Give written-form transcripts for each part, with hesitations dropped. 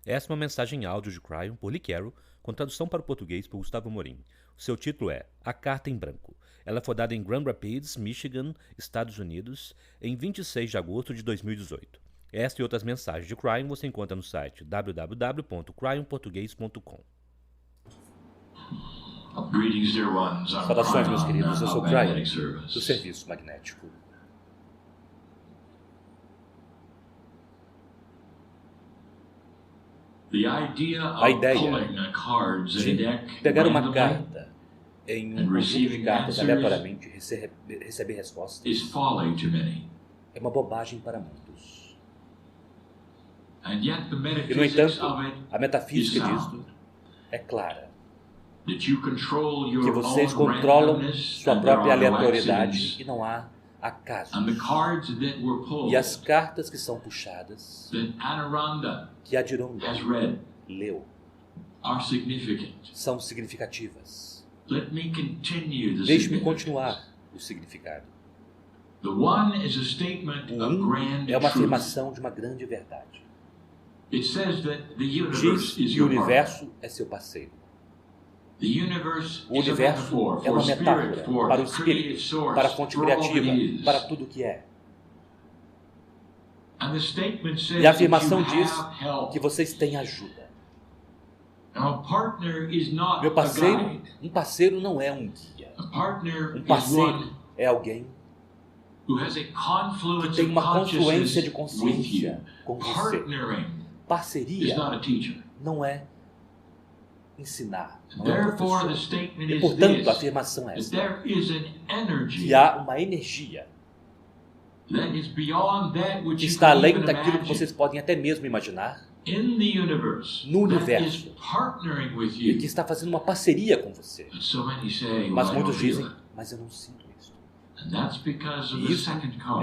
Essa é uma mensagem em áudio de Cryon por Lee Carroll, com tradução para o português por Gustavo Amorim. O seu título é A Carta em Branco. Ela foi dada em Grand Rapids, Michigan, Estados Unidos, em 26 de agosto de 2018. Esta e outras mensagens de Cryon você encontra no site www.cryonportuguês.com. Saudações, meus queridos. Eu sou Cryon, do Serviço Magnético. A ideia de Pegar uma carta em um conjunto de cartas aleatoriamente e receber respostas é uma bobagem para muitos. E, no entanto, a metafísica disto é clara. Que vocês controlam sua própria aleatoriedade e não há acasos. E as cartas que são puxadas, que Adironda leu, são significativas. Deixe-me continuar o significado. O é uma afirmação de uma grande verdade. Diz que o universo é seu parceiro. O universo é uma metáfora para o espírito, para a fonte criativa, para tudo o que é. E a afirmação diz que vocês têm ajuda. Meu parceiro, um parceiro não é um guia. Um parceiro é alguém que tem uma confluência de consciência com você. Parceria não é ensinar, não é um professor. E, portanto, a afirmação é esta: que há uma energia que está além daquilo que vocês podem até mesmo imaginar no universo e que está fazendo uma parceria com você. Mas muitos dizem, mas eu não sinto isso. E isso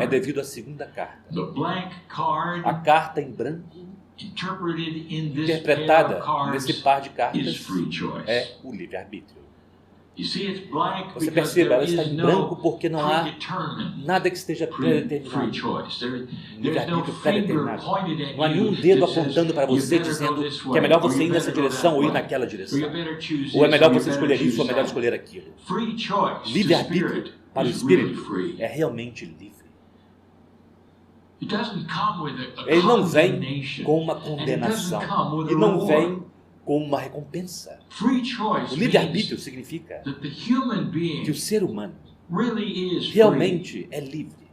é devido à segunda carta. A carta em branco, interpretada nesse par de cartas, é o livre-arbítrio. Você percebe, ela está em branco porque não há nada que esteja predeterminado. Livre-arbítrio predeterminado. Não há nenhum dedo apontando para você dizendo que é melhor você ir nessa direção ou ir naquela direção. Ou é melhor você escolher isso ou é melhor escolher aquilo. Livre-arbítrio para o espírito é realmente livre. Ele não vem com uma condenação e não vem com uma recompensa. O livre-arbítrio significa que o ser humano realmente é livre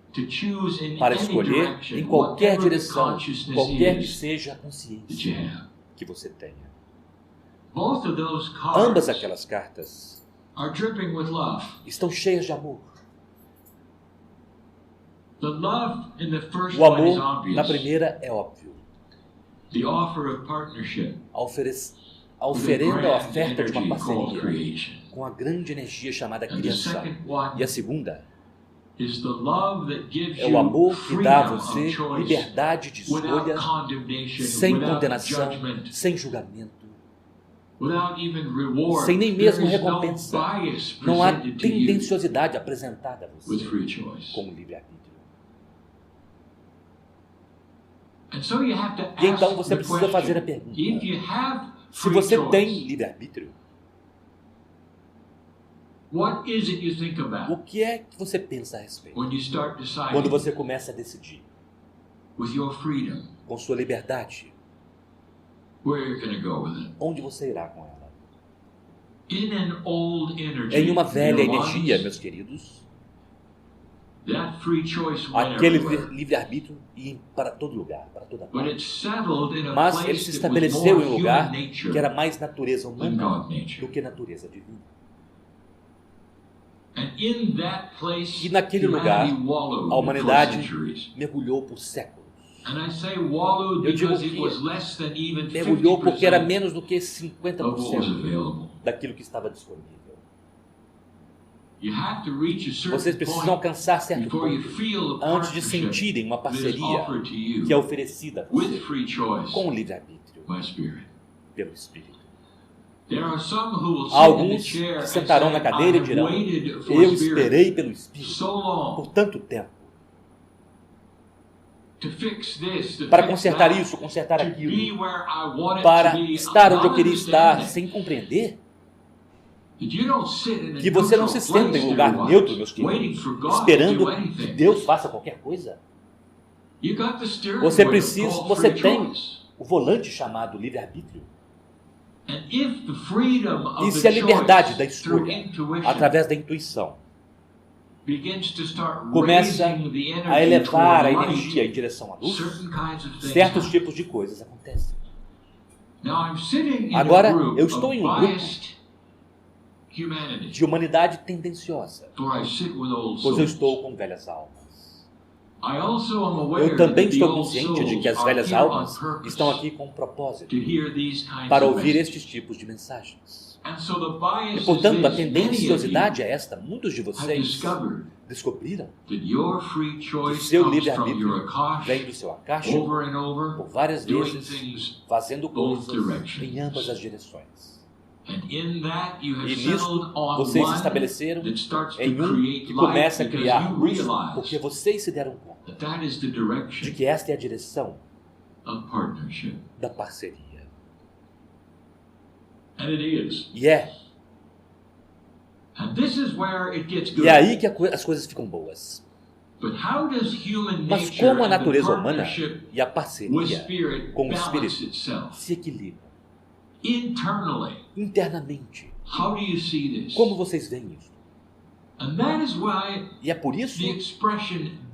para escolher em qualquer direção, qualquer que seja a consciência que você tenha. Ambas aquelas cartas estão cheias de amor. O amor, na primeira, é óbvio. A oferenda, a oferta de uma parceria com a grande energia chamada criação. E a segunda é o amor que dá a você liberdade de escolha, sem condenação, sem julgamento, sem nem mesmo recompensa. Não há tendenciosidade apresentada a você como livre-arbítrio. E então você precisa fazer a pergunta: se você tem livre-arbítrio, o que é que você pensa a respeito quando você começa a decidir com sua liberdade onde você irá com ela? Em uma velha energia, meus queridos, aquele livre-arbítrio ia para todo lugar, para toda parte. Mas ele se estabeleceu em um lugar que era mais natureza humana do que natureza divina. E naquele lugar, a humanidade mergulhou por séculos. Eu digo que mergulhou porque era menos do que 50% daquilo que estava disponível. Vocês precisam alcançar certo ponto antes de sentirem uma parceria que é oferecida a você com o livre-arbítrio pelo Espírito. Há alguns que sentarão na cadeira e dirão: eu esperei pelo Espírito por tanto tempo para consertar isso, consertar aquilo, para estar onde eu queria estar, sem compreender que você não se senta em um lugar neutro, meus queridos, esperando que Deus faça qualquer coisa. Você tem o volante chamado livre-arbítrio. E se a liberdade da escolha, através da intuição, começa a elevar a energia em direção à luz, certos tipos de coisas acontecem. Agora, eu estou em um grupo de humanidade tendenciosa, pois eu estou com velhas almas. Eu também estou consciente de que as velhas almas estão aqui com um propósito, para ouvir estes tipos de mensagens. E, portanto, a tendenciosidade é esta. Muitos de vocês descobriram que seu livre-arbítrio vem do seu acacho por várias vezes, fazendo coisas em ambas as direções. E nisto, vocês se estabeleceram em um que começa a criar luz, porque vocês se deram conta de que esta é a direção da parceria. E é. E é aí que as coisas ficam boas. Mas como a natureza humana e a parceria com o Espírito se equilibram internamente? Como vocês veem isso? E é por isso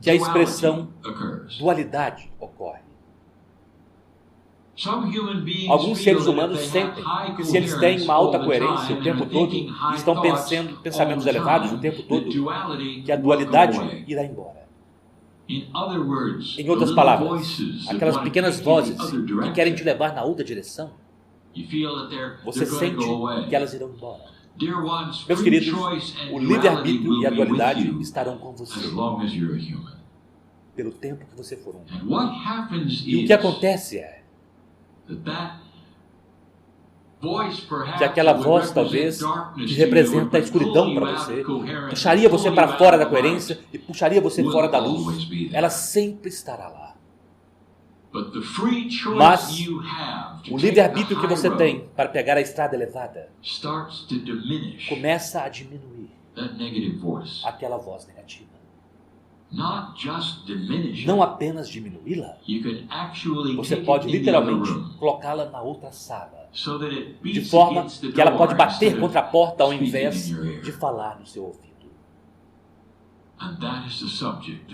que a expressão dualidade ocorre. Alguns seres humanos sentem que se eles têm uma alta coerência o tempo todo, estão pensando pensamentos elevados o tempo todo, que a dualidade irá embora. Em outras palavras, aquelas pequenas vozes que querem te levar na outra direção, você sente que elas irão embora. Meus queridos, o livre-arbítrio e a dualidade estarão com você pelo tempo que você for humano. E o que acontece é que aquela voz, talvez, que representa a escuridão para você, puxaria você para fora da coerência e puxaria você fora da luz, ela sempre estará lá. Mas o livre-arbítrio que você tem para pegar a estrada elevada começa a diminuir aquela voz negativa. Não apenas diminuí-la, você pode literalmente colocá-la na outra sala, de forma que ela pode bater contra a porta ao invés de falar no seu ouvido.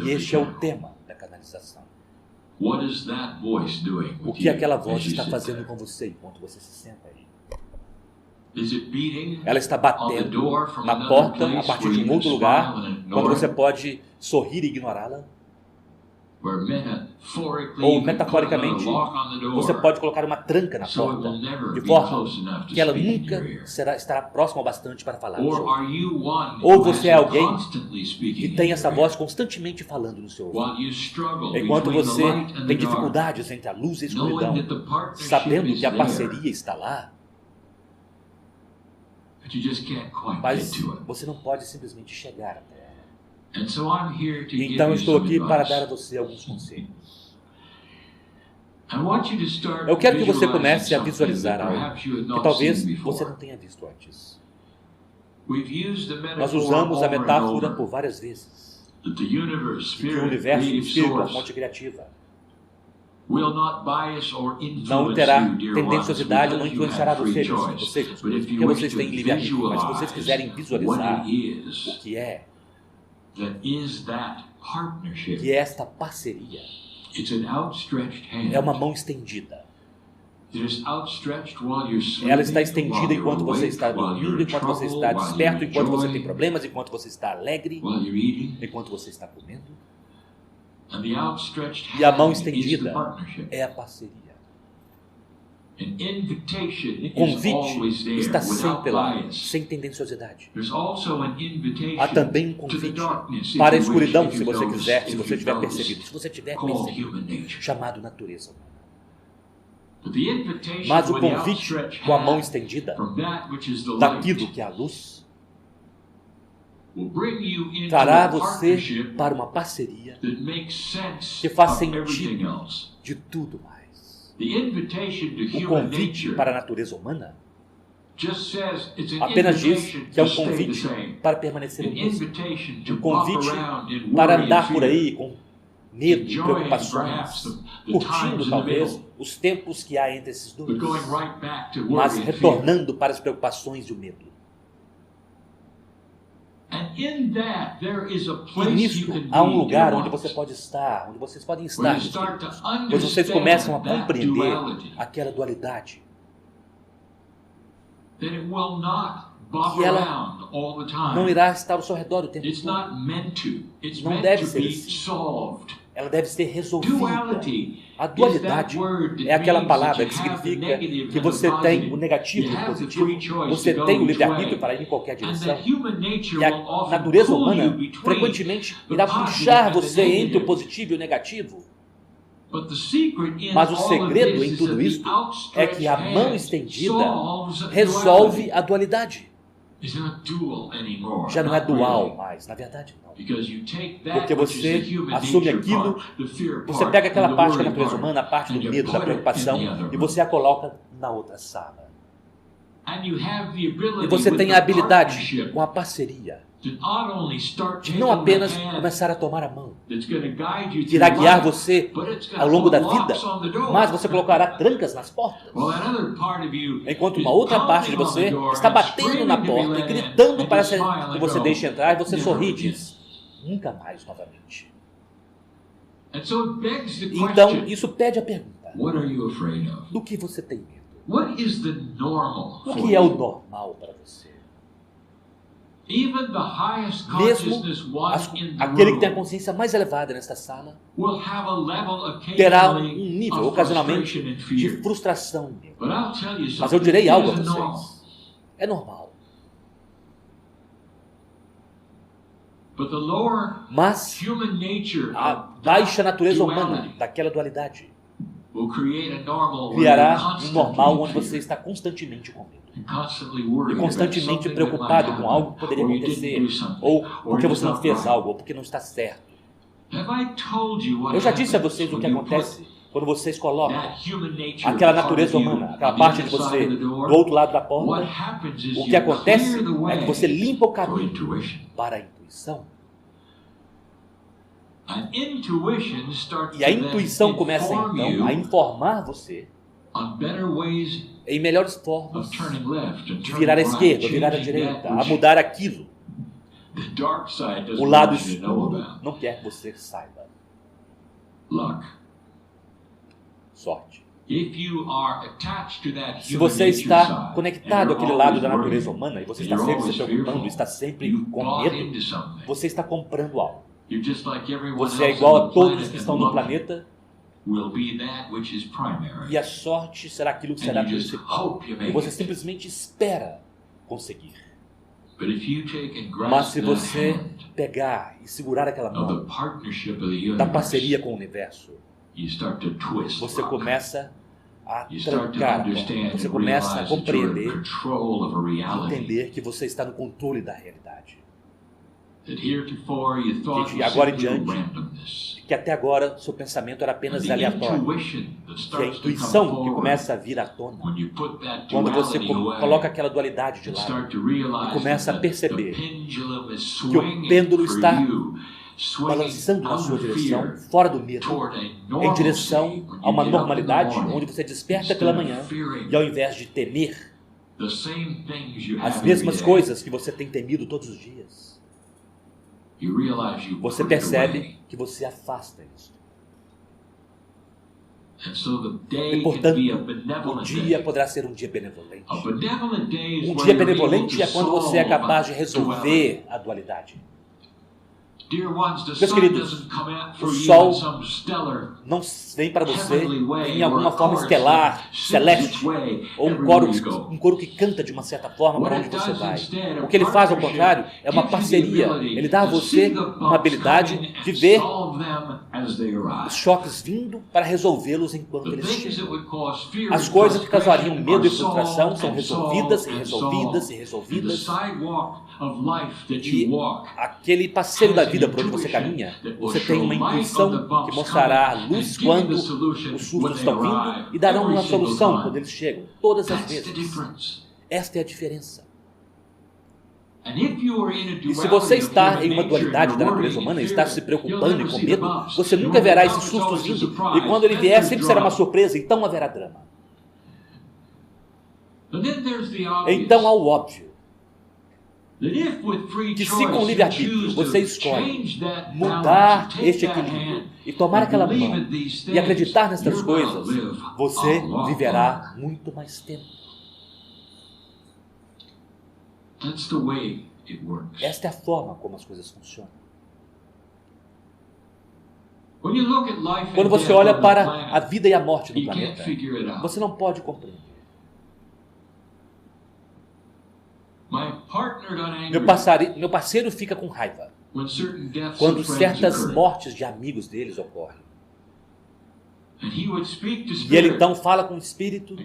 E este é o tema da canalização. O que aquela voz está fazendo com você enquanto você se senta aí? Ela está batendo na porta a partir de um outro lugar, quando você pode sorrir e ignorá-la? Ou, metaforicamente, você pode colocar uma tranca na porta, de forma que ela nunca estará próxima o bastante para falar no seu ouvido. Ou você é alguém que tem essa voz constantemente falando no seu ouvido, enquanto você tem dificuldades entre a luz e a escuridão, sabendo que a parceria está lá, mas você não pode simplesmente chegar até ela. Então eu estou aqui para dar a você alguns conselhos. Eu quero que você comece a visualizar algo que talvez você não tenha visto antes. Nós usamos a metáfora por várias vezes, de que o universo, o espírito, a fonte criativa, não terá tendenciosidade, não influenciará vocês, porque vocês têm livre-arbítrio. Mas se vocês quiserem visualizar o que é esta parceria, é uma mão estendida. Ela está estendida enquanto você está dormindo, enquanto você está desperto, enquanto você tem problemas, enquanto você está alegre, enquanto você está comendo. E a mão estendida é a parceria. O convite está sempre lá, sem tendenciosidade. Há também um convite para a escuridão, se você quiser, se você tiver percebido, chamado natureza humana. Mas o convite com a mão estendida, daquilo que é a luz, trará você para uma parceria que faz sentido de tudo mais. O convite para a natureza humana apenas diz que é um convite para permanecer unidos. Um convite para andar por aí com medo e preocupações, curtindo talvez os tempos que há entre esses dois, mas retornando para as preocupações e o medo. E nisso há um lugar onde você pode estar, onde vocês podem estar, pois vocês começam a compreender aquela dualidade. Que ela não irá estar ao seu redor o tempo todo. Não deve ser assim. Ela deve ser resolvida. A dualidade é aquela palavra que significa que você tem o negativo e o positivo, você tem o livre-arbítrio para ir em qualquer direção. E a natureza humana frequentemente irá puxar você entre o positivo e o negativo. Mas o segredo em tudo isso é que a mão estendida resolve a dualidade. Já não é dual mais, na verdade não. Porque você assume aquilo, você pega aquela parte da natureza humana, a parte do medo, da preocupação, e você a coloca na outra sala. E você tem a habilidade com a parceria de não apenas começar a tomar a mão, que irá guiar você ao longo da vida, mas você colocará trancas nas portas. Enquanto uma outra parte de você está batendo na porta e gritando para que você deixe entrar, e você sorri e diz, nunca mais novamente. Então, isso pede a pergunta, do que você tem medo? O que é o normal para você? Mesmo aquele que tem a consciência mais elevada nesta sala terá um nível, ocasionalmente, de frustração. Mas eu direi algo a vocês. É normal. Mas a baixa natureza humana daquela dualidade criará um normal onde você está constantemente com medo. E constantemente preocupado com algo que poderia acontecer, ou porque você não fez algo, ou porque não está certo. Eu já disse a vocês o que acontece quando vocês colocam aquela natureza humana, aquela parte de você do outro lado da porta. O que acontece é que você limpa o caminho para a intuição. E a intuição começa então a informar você em melhores formas de virar à esquerda, ou virar à direita, a mudar aquilo. O lado escuro não quer que você saiba. Sorte. Se você está conectado àquele lado da natureza humana e você está sempre se preocupando, está sempre com medo, você está comprando algo. Você é igual a todos que estão no planeta. E a sorte será aquilo que será principal. E você simplesmente espera conseguir. Mas se você pegar e segurar aquela mão da parceria com o universo, você começa a trancar, você começa a compreender, entender que você está no controle da realidade. Que de agora em diante, que até agora seu pensamento era apenas aleatório, que é a intuição que começa a vir à tona, quando você coloca aquela dualidade de lado e começa a perceber que o pêndulo está balançando na sua direção, fora do medo, em direção a uma normalidade onde você desperta pela manhã e ao invés de temer as mesmas coisas que você tem temido todos os dias, você percebe que você afasta isso. E, portanto, o dia poderá ser um dia benevolente. Um dia benevolente é quando você é capaz de resolver a dualidade. Meus queridos, o sol não vem para você em alguma forma estelar, celeste, ou um coro que canta de uma certa forma para onde você vai. O que ele faz, ao contrário, é uma parceria. Ele dá a você uma habilidade de ver os choques vindo para resolvê-los enquanto eles chegam. As coisas que causariam medo e frustração são resolvidas e resolvidas e resolvidas. E aquele passeio da vida por onde você caminha, você tem uma intuição que mostrará a luz quando os sustos estão vindo e darão uma solução quando eles chegam, todas as vezes. Esta é a diferença. E se você está em uma dualidade da natureza humana e está se preocupando e com medo, você nunca verá esses sustos vindo. E quando ele vier, sempre será uma surpresa, então haverá drama. Então há o óbvio. Que se com livre-arbítrio você escolhe mudar este equilíbrio e tomar aquela mão e acreditar nestas coisas, você viverá muito mais tempo. Esta é a forma como as coisas funcionam. Quando você olha para a vida e a morte do planeta, você não pode compreender. Meu parceiro fica com raiva quando certas mortes de amigos deles ocorrem. E ele então fala com o Espírito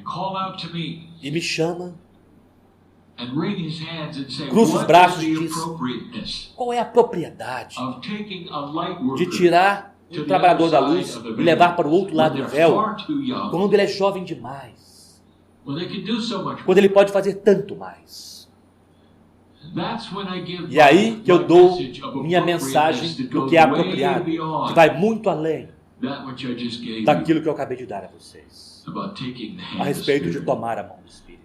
e me chama, cruza os braços e diz: qual é a propriedade de tirar um trabalhador da luz e levar para o outro lado do véu quando ele é jovem demais, quando ele pode fazer tanto mais? E aí que eu dou minha mensagem do que é apropriado, que vai muito além daquilo que eu acabei de dar a vocês, a respeito de tomar a mão do Espírito.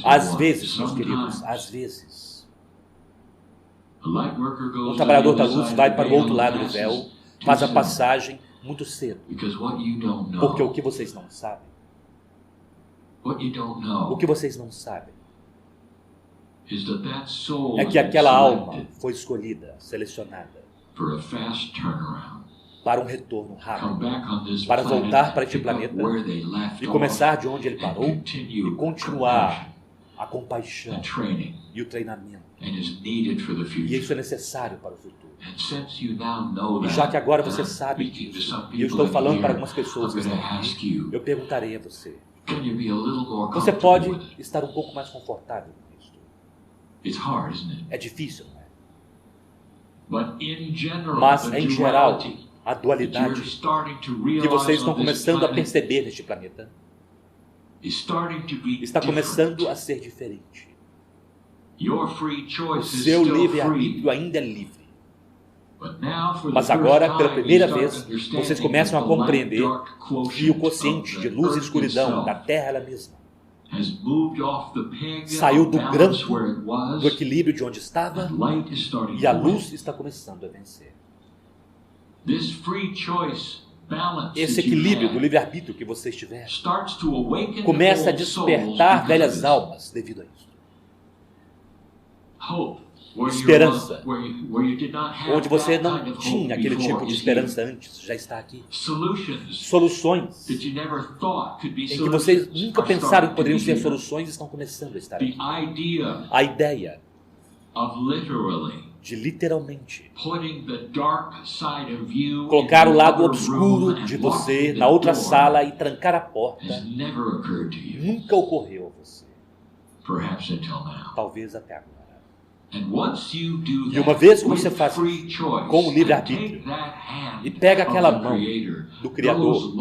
Às vezes, meus queridos, às vezes, um trabalhador da luz vai para o outro lado do véu, faz a passagem muito cedo, porque o que vocês não sabem, é que aquela alma foi escolhida, selecionada para um retorno rápido, para voltar para este planeta e começar de onde ele parou e continuar a compaixão e o treinamento. E isso é necessário para o futuro. E já que agora você sabe disso, e eu estou falando para algumas pessoas que estão aqui, eu perguntarei a você: você pode estar um pouco mais confortável com isso? É difícil, não é? Mas, em geral, a dualidade que vocês estão começando a perceber neste planeta está começando a ser diferente. O seu livre-arbítrio ainda é livre. Mas agora, pela primeira vez, vocês começam a compreender que o quociente de luz e escuridão da Terra ela mesma saiu do grampo, do equilíbrio de onde estava, e a luz está começando a vencer. Esse equilíbrio do livre-arbítrio que vocês tiveram começa a despertar velhas almas devido a isso. Esperança, onde você não tinha aquele tipo de esperança antes, já está aqui. Soluções em que vocês nunca pensaram que poderiam ser soluções estão começando a estar aqui. A ideia de literalmente colocar o lado obscuro de você na outra sala e trancar a porta nunca ocorreu a você. Talvez até agora. E uma vez que você faz com o livre-arbítrio e pega aquela mão do Criador,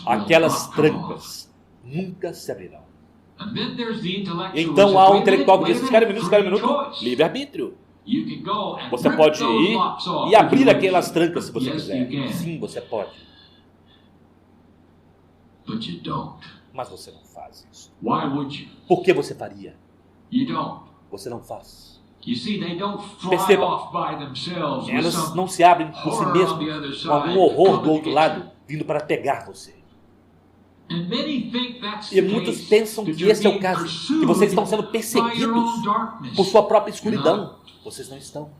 aquelas trancas nunca se abrirão. Então há um intelectual que diz: espera um minuto, livre-arbítrio. Você pode ir e abrir aquelas trancas se você quiser. Sim, você pode. Mas você não faz isso. Por que você faria? Você não faz. Perceba, elas não se abrem por si mesmas, com algum horror do outro lado vindo para pegar você. E muitos pensam que esse é o caso, que vocês estão sendo perseguidos por sua própria escuridão. Vocês não estão.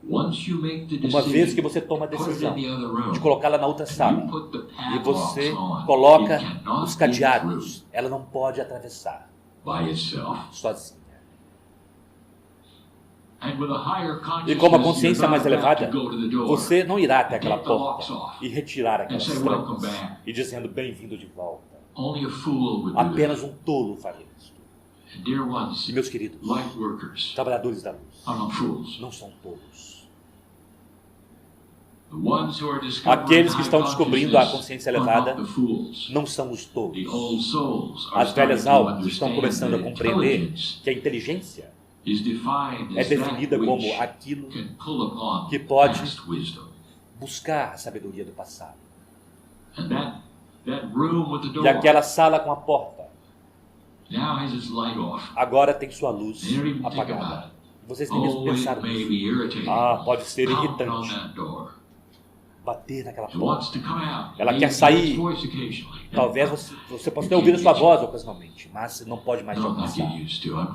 Uma vez que você toma a decisão de colocá-la na outra sala e você coloca os cadeados, ela não pode atravessar sozinha. E com uma consciência mais elevada, você não irá até aquela porta e retirar aquelas trancas e dizendo: bem-vindo de volta. Apenas um tolo faria isso. E meus queridos, trabalhadores da luz, não são tolos. Aqueles que estão descobrindo a consciência elevada não são os tolos. As velhas almas estão começando a compreender que a inteligência é definida como aquilo que pode buscar a sabedoria do passado. E aquela sala com a porta agora tem sua luz apagada. Vocês têm mesmo pensado nisso? Pode ser irritante bater naquela porta. Ela quer sair. Talvez você possa ter ouvido sua voz ocasionalmente, mas não pode mais te alcançar.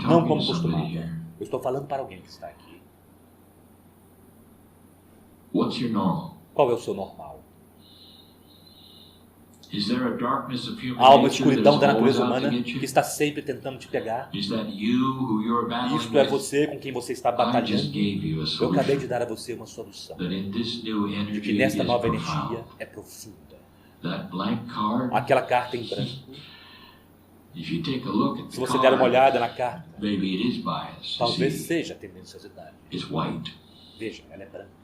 Não como costumava. Eu estou falando para alguém que está aqui. Qual é o seu normal? Há uma escuridão da natureza humana que está sempre tentando te pegar. Isto é você com quem você está batalhando. Eu acabei de dar a você uma solução. De que nesta nova energia é profunda. Aquela carta em branco. Se você der uma olhada na carta, talvez seja tendenciosidade. Veja, ela é branca.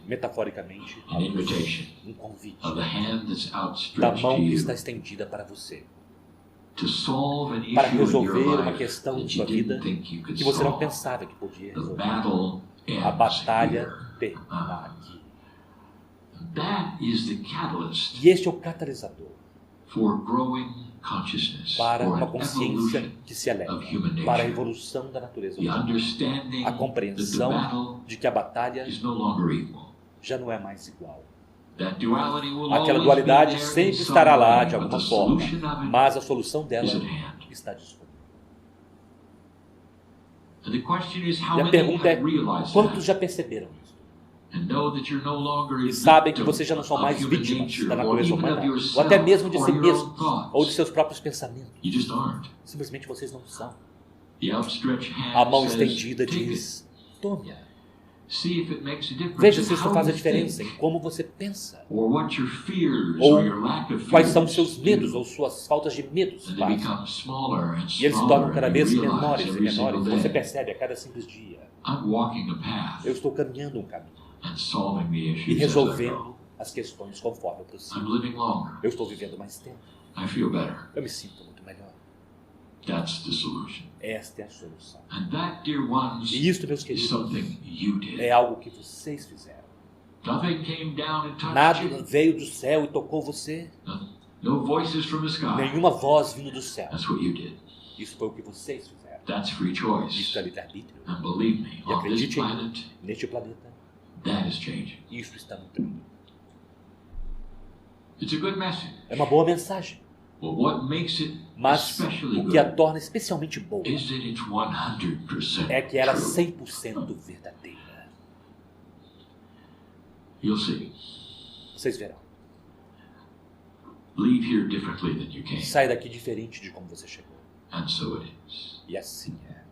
Metaforicamente, um convite da mão que está estendida para você, para resolver uma questão de sua vida que você não pensava que podia resolver. A batalha termina aqui. E este é o catalisador para uma consciência que se eleva, para a evolução da natureza humana, a compreensão de que a batalha já não é mais igual. Aquela dualidade sempre estará lá de alguma forma, mas a solução dela está disponível. E a pergunta é, quantos já perceberam isso? E sabem que vocês já não são mais vítimas da natureza humana, ou até mesmo de si mesmos, ou de seus próprios pensamentos. Simplesmente vocês não são. A mão estendida diz, tome-a. Veja se isso faz a diferença em como você pensa, ou quais são seus medos ou suas faltas de medos. E eles se tornam cada vez menores e menores. Você percebe a cada simples dia. Eu estou caminhando um caminho e resolvendo as questões conforme eu prossigo. Eu estou vivendo mais tempo. Eu me sinto muito melhor. Esta é a solução. E isto, meus queridos, é algo que vocês fizeram. Nada veio do céu e tocou você. Nenhuma voz vindo do céu. Isso foi o que vocês fizeram. Isso é livre-arbítrio. E acredite em mim, neste planeta, isso está mudando. É uma boa mensagem. Mas o que a torna especialmente boa é que ela é 100% verdadeira. Vocês verão. Sai daqui diferente de como você chegou. E assim é.